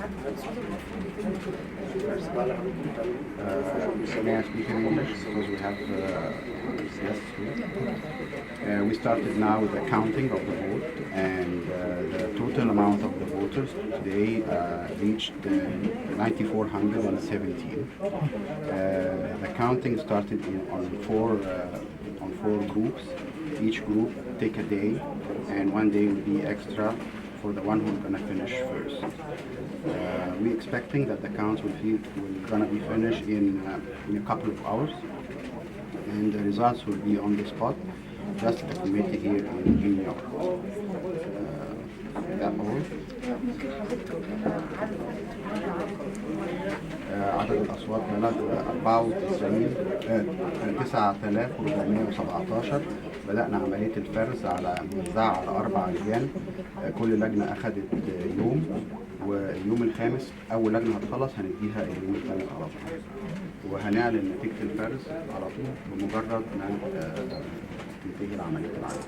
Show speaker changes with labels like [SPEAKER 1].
[SPEAKER 1] عدد الأصوات المفروض يتم
[SPEAKER 2] May I speak in English because we have guests here? We started now with the counting of the vote, and the total amount of the voters today reached 9,417. The counting started on four groups. Each group take a day, and one day will be extra for the one who's gonna finish first. We're expecting that the counts will gonna be finished in a couple of hours, and the results will be on the spot, just the committee here in New York. That all.
[SPEAKER 1] ممكن حضرتك تقول لنا عدد
[SPEAKER 2] عدد الأصوات بلغ 9417. بدأنا عملية الفرز موزعة على 4 لجان. كل لجنة أخذت يوم، واليوم الخامس أول لجنة هتخلص هنديها اليوم الخامس على طول، وهنعلن نتيجة الفرز على طول بمجرد ما تنتهي عملية العمل.